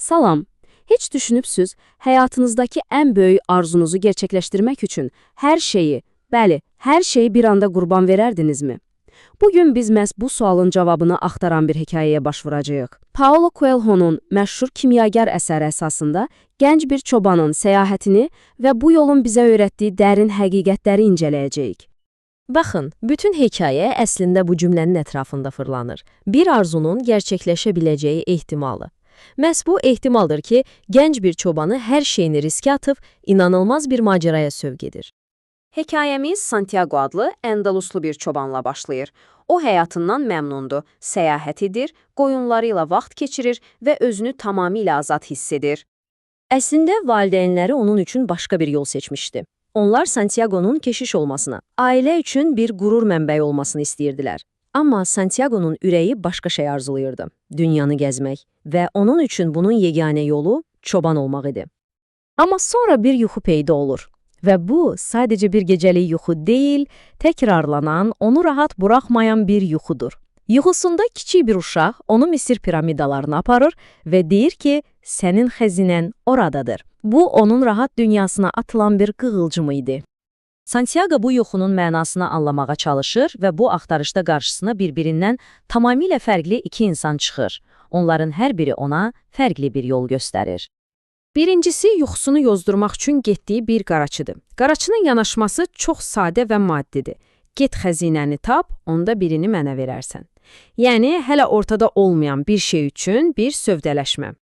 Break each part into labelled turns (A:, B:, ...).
A: Salam. Heç düşünübsüz, həyatınızdakı ən böyük arzunuzu gerçəkləşdirmək üçün hər şeyi, bəli, hər şeyi bir anda qurban verərdinizmi? Bugün biz məhz bu sualın cavabını axtaran bir hekayəyə baş vuracağıq. Paulo Coelho'nun məşhur kimyager əsəri əsasında gənc bir çobanın səyahətini və bu yolun bizə öyrətdiyi dərin həqiqətləri incələyəcəyik.
B: Baxın, bütün hekayə əslində bu cümlənin ətrafında fırlanır. Bir arzunun gerçəkləşə biləcəyi ehtimalı. Məhz bu ehtimaldır ki, gənc bir çobanı hər şeyini riskə atıb inanılmaz bir maceraya sövq edir.
A: Hekayəmiz Santiago adlı Endaluslu bir çobanla başlayır. O həyatından məmnundur, səyahət edir, qoyunları ilə vaxt keçirir və özünü tamamilə azad hiss edir.
B: Əslində valideynləri onun üçün başqa bir yol seçmişdi. Onlar Santiago'nun keşiş olmasını, ailə üçün bir qürur mənbəyi olmasını istəyirdilər. Amma Santiago'nun ürəyi başqa şey arzulayırdı. Dünyanı gəzmək və onun üçün bunun yeganə yolu çoban olmaq idi. Amma sonra bir yuxu peyda olur. Və bu sadəcə bir gecəlik yuxu deyil, təkrarlanan, onu rahat buraxmayan bir yuxudur. Yuxusunda kiçik bir uşaq onu Misir piramidalarına aparır və deyir ki, sənin xəzinən oradadır. Bu, onun rahat dünyasına atılan bir qığılcım idi. Santiago bu yuxunun mənasını anlamağa çalışır və bu axtarışda qarşısına bir-birindən tamamilə fərqli iki insan çıxır. Onların hər biri ona fərqli bir yol göstərir.
A: Birincisi, yuxusunu yozdurmaq üçün getdiyi bir qaraçıdır. Qaraçının yanaşması çox sadə və maddidir. Get xəzinəni tap, onda birini mənə verərsən. Yəni, hələ ortada olmayan bir şey üçün bir sövdələşmə.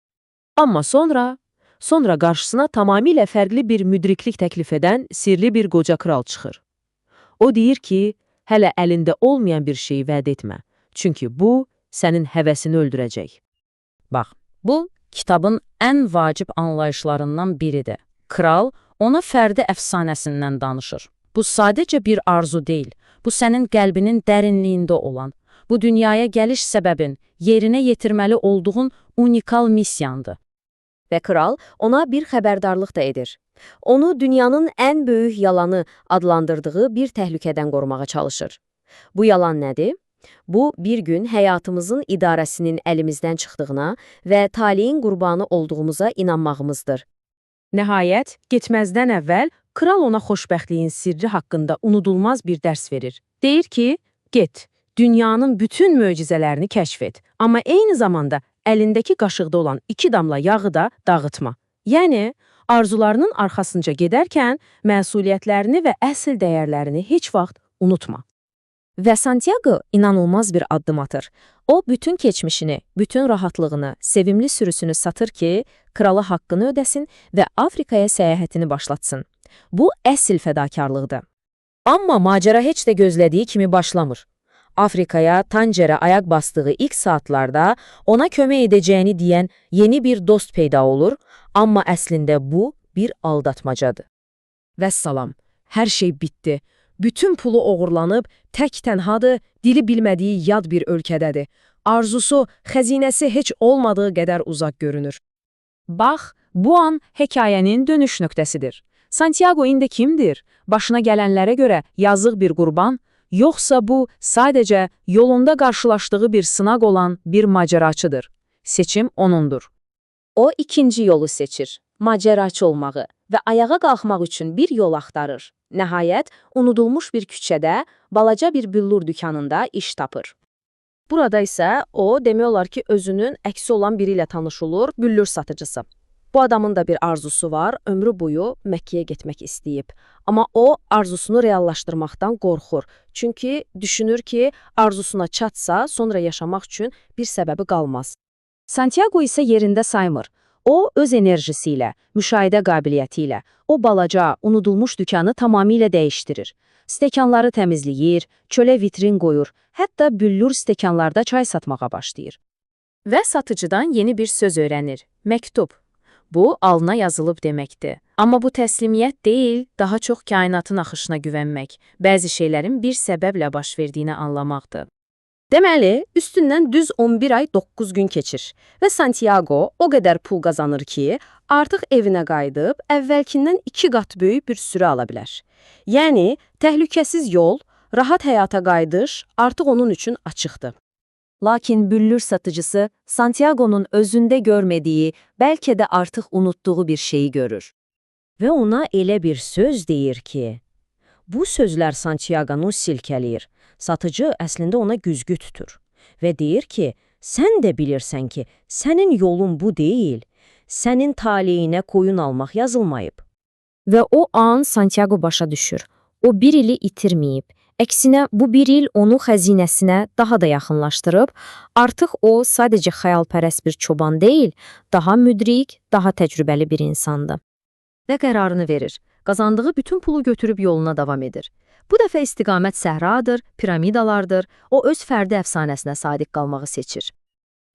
C: Amma sonra qarşısına tamamilə fərqli bir müdriklik təklif edən sirli bir qoca kral çıxır. O deyir ki, hələ əlində olmayan bir şeyi vəd etmə, çünki bu sənin həvəsini öldürəcək.
B: Bax, bu kitabın ən vacib anlayışlarından biridir. Kral ona fərdi əfsanəsindən danışır. Bu sadəcə bir arzu deyil, bu sənin qəlbinin dərinliyində olan, bu dünyaya gəliş səbəbin, yerinə yetirməli olduğun unikal missiyandır.
D: Və kral ona bir xəbərdarlıq da edir. Onu dünyanın ən böyük yalanı adlandırdığı bir təhlükədən qorumağa çalışır. Bu yalan nədir? Bu, bir gün həyatımızın idarəsinin əlimizdən çıxdığına və taleyin qurbanı olduğumuza inanmağımızdır.
C: Nəhayət, getməzdən əvvəl kral ona xoşbəxtliyin sirri haqqında unudulmaz bir dərs verir. Deyir ki, get, dünyanın bütün möcüzələrini kəşf et, amma eyni zamanda əlindəki qaşıqda olan 2 damla yağı da dağıtma. Yəni, arzularının arxasınca gedərkən məsuliyyətlərini və əsl dəyərlərini heç vaxt unutma.
B: Və Santiago inanılmaz bir addım atır. O, bütün keçmişini, bütün rahatlığını, sevimli sürüsünü satır ki, krala haqqını ödəsin və Afrikaya səyahətini başlatsın. Bu, əsl fədakarlıqdır. Amma macəra heç də gözlədiyi kimi başlamır. Afrikaya, Tancerə ayaq basdığı ilk saatlarda ona kömək edəcəyini deyən yeni bir dost peyda olur, amma əslində bu bir aldatmacadır.
A: Vəssalam, hər şey bitdi. Bütün pulu oğurlanıb, tək tənhadır, dili bilmədiyi yad bir ölkədədir. Arzusu, xəzinəsi heç olmadığı qədər uzaq görünür.
C: Bax, bu an hekayənin dönüş nöqtəsidir. Santiago indi kimdir? Başına gələnlərə görə yazıq bir qurban, yoxsa bu sadəcə yolunda qarşılaşdığı bir sınaq olan bir macəraçıdır? Seçim onundur.
D: O ikinci yolu seçir, macəraçı olmağı və ayağa qalxmaq üçün bir yol axtarır. Nəhayət, unudulmuş bir küçədə, balaca bir büllur dükanında iş tapır. Burada isə o, demək olar ki, özünün əksi olan biri ilə tanış olur, büllur satıcısı. Bu adamın da bir arzusu var, ömrü boyu Məkkəyə getmək istəyib. Amma o, arzusunu reallaşdırmaqdan qorxur. Çünki düşünür ki, arzusuna çatsa, sonra yaşamaq üçün bir səbəbi qalmaz.
C: Santiago isə yerində saymır. O, öz enerjisi ilə, müşahidə qabiliyyəti ilə, o balaca, unudulmuş dükanı tamamilə dəyişdirir. Stəkanları təmizləyir, çölə vitrin qoyur, hətta büllur stəkanlarda çay satmağa başlayır. Və satıcıdan yeni bir söz öyrənir, məktub. Bu, alına yazılıb deməkdir. Amma bu təslimiyyət deyil, daha çox kainatın axışına güvənmək, bəzi şeylərin bir səbəblə baş verdiyini anlamaqdır.
D: Deməli, üstündən düz 11 ay 9 gün keçir və Santiago o qədər pul qazanır ki, artıq evinə qayıdıb əvvəlkindən 2 qat böyük bir sürü ala bilər. Yəni, təhlükəsiz yol, rahat həyata qayıdış artıq onun üçün açıqdır.
B: Lakin büllür satıcısı Santiago'nun özünde görmediği, belki de artık unuttuğu bir şeyi görür.
A: Və ona elə bir söz deyir ki, bu sözlər Santiago'nu silkələyir. Satıcı əslində ona güzgü tutur və deyir ki, sən də bilirsən ki, sənin yolun bu deyil, sənin taleyinə qoyun almaq yazılmayıb.
D: Və o an Santiago başa düşür. O bir ili itirməyib. Əksinə bu bir il onu xəzinəsinə daha da yaxınlaşdırıb, artıq o sadəcə xəyalpərəst bir çoban deyil, daha müdrik, daha təcrübəli bir insandı.
B: Və qərarını verir. Qazandığı bütün pulu götürüb yoluna davam edir. Bu dəfə istiqamət səhradır, piramidalardır, o öz fərdi əfsanəsinə sadiq qalmağı seçir.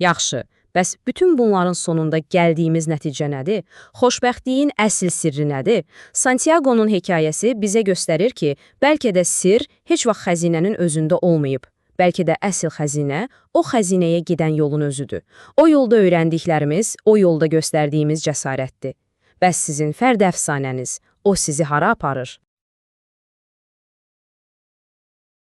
A: Yaxşı, bəs bütün bunların sonunda gəldiyimiz nəticə nədir? Xoşbəxtliyin əsl sirri nədir? Santiago'nun hekayəsi bizə göstərir ki, bəlkə də sirr heç vaxt xəzinənin özündə olmayıb. Bəlkə də əsl xəzinə o xəzinəyə gedən yolun özüdür. O yolda öyrəndiklərimiz, o yolda göstərdiyimiz cəsarətdir. Bəs sizin fərdi əfsanəniz, o sizi hara aparır?